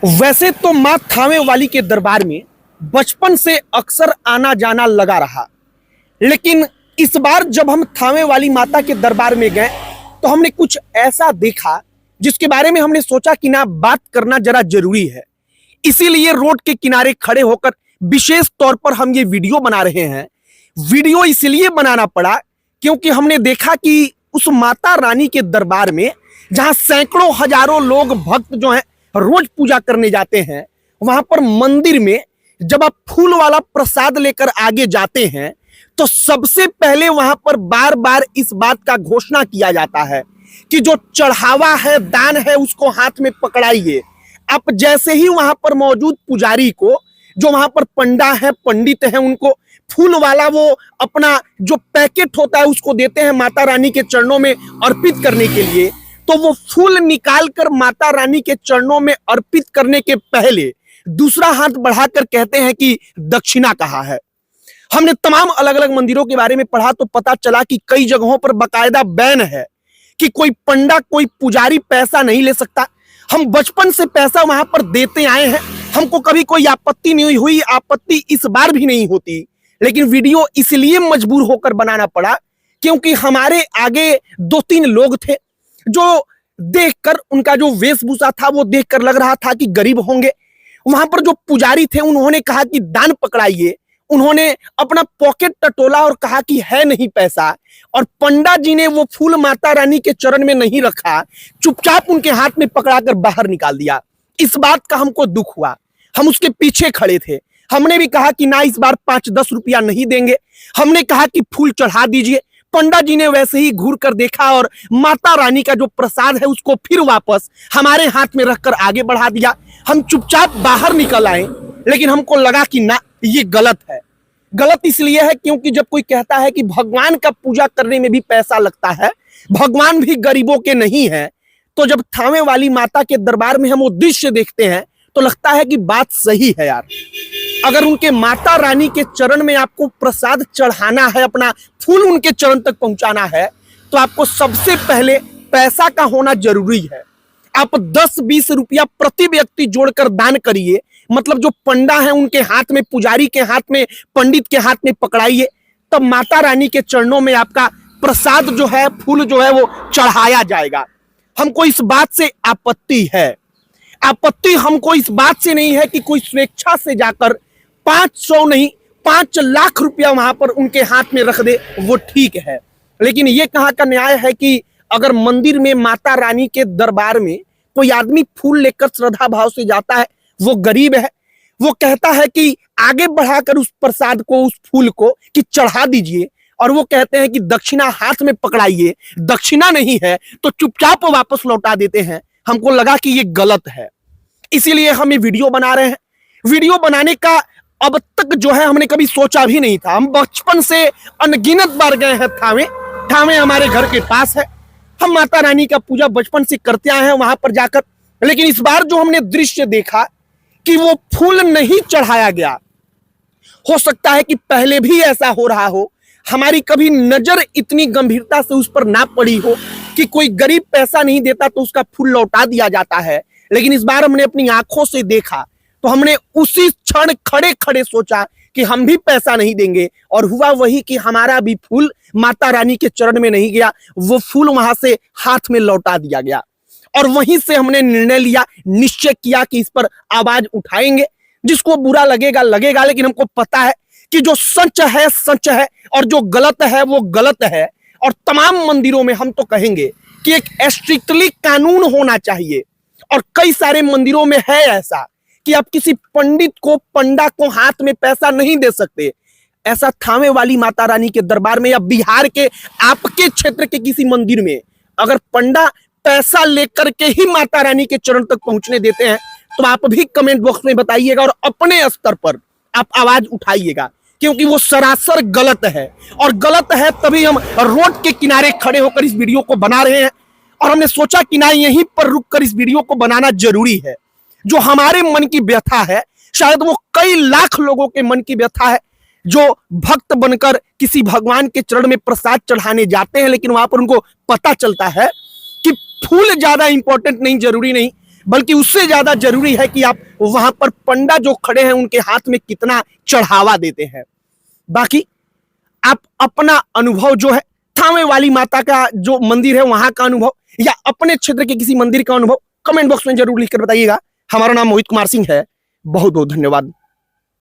वैसे तो मां थावे वाली के दरबार में बचपन से अक्सर आना जाना लगा रहा, लेकिन इस बार जब हम थावे वाली माता के दरबार में गए तो हमने कुछ ऐसा देखा जिसके बारे में हमने सोचा कि ना बात करना जरा जरूरी है। इसीलिए रोड के किनारे खड़े होकर विशेष तौर पर हम ये वीडियो बना रहे हैं। वीडियो इसलिए बनाना पड़ा क्योंकि हमने देखा कि उस माता रानी के दरबार में जहां सैकड़ों हजारों लोग भक्त जो हैं रोज पूजा करने जाते हैं, वहां पर मंदिर में जब आप फूल वाला प्रसाद लेकर आगे जाते हैं तो सबसे पहले वहां पर बार बार इस बात का घोषणा किया जाता है कि जो चढ़ावा है, दान है, उसको हाथ में पकड़ाइए। आप जैसे ही वहां पर मौजूद पुजारी को, जो वहां पर पंडा है, पंडित है, उनको फूल वाला वो अपना जो पैकेट होता है उसको देते हैं माता रानी के चरणों में अर्पित करने के लिए, तो वो फूल निकाल कर माता रानी के चरणों में अर्पित करने के पहले दूसरा हाथ बढ़ाकर कहते हैं कि दक्षिणा कहाँ है। हमने तमाम अलग अलग मंदिरों के बारे में पढ़ा तो पता चला कि कई जगहों पर बकायदा बैन है कि कोई पंडा, कोई पुजारी पैसा नहीं ले सकता। हम बचपन से पैसा वहां पर देते आए हैं, हमको कभी कोई आपत्ति नहीं हुई, आपत्ति इस बार भी नहीं होती। लेकिन वीडियो इसलिए मजबूर होकर बनाना पड़ा क्योंकि हमारे आगे दो तीन लोग थे जो देखकर, उनका जो वेशभूषा था वो देखकर लग रहा था कि गरीब होंगे। वहां पर जो पुजारी थे उन्होंने कहा कि दान पकड़ाइए। उन्होंने अपना पॉकेट टटोला और कहा कि है नहीं पैसा, और पंडा जी ने वो फूल माता रानी के चरण में नहीं रखा, चुपचाप उनके हाथ में पकड़ाकर बाहर निकाल दिया। इस बात का हमको दुख हुआ। हम उसके पीछे खड़े थे। हमने भी कहा कि ना, इस बार 5-10 रुपया नहीं देंगे। हमने कहा कि फूल चढ़ा दीजिए। पंडा जी ने वैसे ही घूर कर देखा और माता रानी का जो प्रसाद है उसको फिर वापस हमारे हाथ में रखकर आगे बढ़ा दिया। हम चुपचाप बाहर निकल आए, लेकिन हमको लगा कि ना, ये गलत है। गलत इसलिए है क्योंकि जब कोई कहता है कि भगवान का पूजा करने में भी पैसा लगता है, भगवान भी गरीबों के नहीं है, तो जब थावे वाली माता के दरबार में हम वो दृश्य देखते हैं तो लगता है कि बात सही है यार। अगर उनके माता रानी के चरण में आपको प्रसाद चढ़ाना है, अपना फूल उनके चरण तक पहुंचाना है, तो आपको सबसे पहले पैसा का होना जरूरी है। आप 10-20 रुपया प्रति व्यक्ति जोड़कर दान करिए, मतलब जो पंडा है उनके हाथ में, पुजारी के हाथ में, पंडित के हाथ में पकड़ाइए, तब माता रानी के चरणों में आपका प्रसाद जो है, फूल जो है वो चढ़ाया जाएगा। हमको इस बात से आपत्ति है। आपत्ति हमको इस बात से नहीं है कि कोई स्वेच्छा से जाकर 500 नहीं 5 लाख रुपया वहां पर उनके हाथ में रख दे, वो ठीक है। लेकिन ये कहाँ का न्याय है कि अगर मंदिर में माता रानी के दरबार में कोई आदमी फूल लेकर श्रद्धा भाव से जाता है, वो गरीब है, वो कहता है कि आगे बढ़ाकर उस प्रसाद को, उस फूल को कि चढ़ा दीजिए, और वो कहते हैं कि दक्षिणा हाथ में पकड़ाइए, दक्षिणा नहीं है तो चुपचाप वापस लौटा देते हैं। हमको लगा कि ये गलत है, इसीलिए हम ये वीडियो बना रहे हैं। वीडियो बनाने का अब तक जो है हमने कभी सोचा भी नहीं था। हम बचपन से अनगिनत बार गए हैं थावे। थावे हमारे घर के पास है, हम माता रानी का पूजा बचपन से करते आए हैं वहां पर जाकर। लेकिन इस बार जो हमने दृश्य देखा कि वो फूल नहीं चढ़ाया गया, हो सकता है कि पहले भी ऐसा हो रहा हो, हमारी कभी नजर इतनी गंभीरता से उस पर ना पड़ी हो कि कोई गरीब पैसा नहीं देता तो उसका फूल लौटा दिया जाता है। लेकिन इस बार हमने अपनी आंखों से देखा तो हमने उसी क्षण खड़े खड़े सोचा कि हम भी पैसा नहीं देंगे, और हुआ वही कि हमारा भी फूल माता रानी के चरण में नहीं गया, वो फूल वहां से हाथ में लौटा दिया गया। और वहीं से हमने निर्णय लिया, निश्चय किया कि इस पर आवाज उठाएंगे। जिसको बुरा लगेगा लगेगा, लेकिन हमको पता है कि जो सच है सच है और जो गलत है वो गलत है। और तमाम मंदिरों में हम तो कहेंगे कि एक स्ट्रिक्टली कानून होना चाहिए, और कई सारे मंदिरों में है ऐसा कि आप किसी पंडित को, पंडा को हाथ में पैसा नहीं दे सकते। ऐसा थावे वाली माता रानी के दरबार में या बिहार के आपके क्षेत्र के किसी मंदिर में अगर पंडा पैसा लेकर के ही माता रानी के चरण तक पहुंचने देते हैं तो आप भी कमेंट बॉक्स में बताइएगा और अपने स्तर पर आप आवाज उठाइएगा, क्योंकि वो सरासर गलत है। और गलत है तभी हम रोड के किनारे खड़े होकर इस वीडियो को बना रहे हैं, और हमने सोचा कि ना, यहीं पर रुककर इस वीडियो को बनाना जरूरी है। जो हमारे मन की व्यथा है, शायद वो कई लाख लोगों के मन की व्यथा है जो भक्त बनकर किसी भगवान के चरण में प्रसाद चढ़ाने जाते हैं, लेकिन वहां पर उनको पता चलता है कि फूल ज्यादा इंपॉर्टेंट नहीं, जरूरी नहीं, बल्कि उससे ज्यादा जरूरी है कि आप वहां पर पंडा जो खड़े हैं उनके हाथ में कितना चढ़ावा देते हैं। बाकी आप अपना अनुभव जो है थामे वाली माता का जो मंदिर है वहां का अनुभव या अपने क्षेत्र के किसी मंदिर का अनुभव कमेंट बॉक्स में जरूर लिखकर बताइएगा। हमारा नाम मोहित कुमार सिंह है। बहुत बहुत धन्यवाद।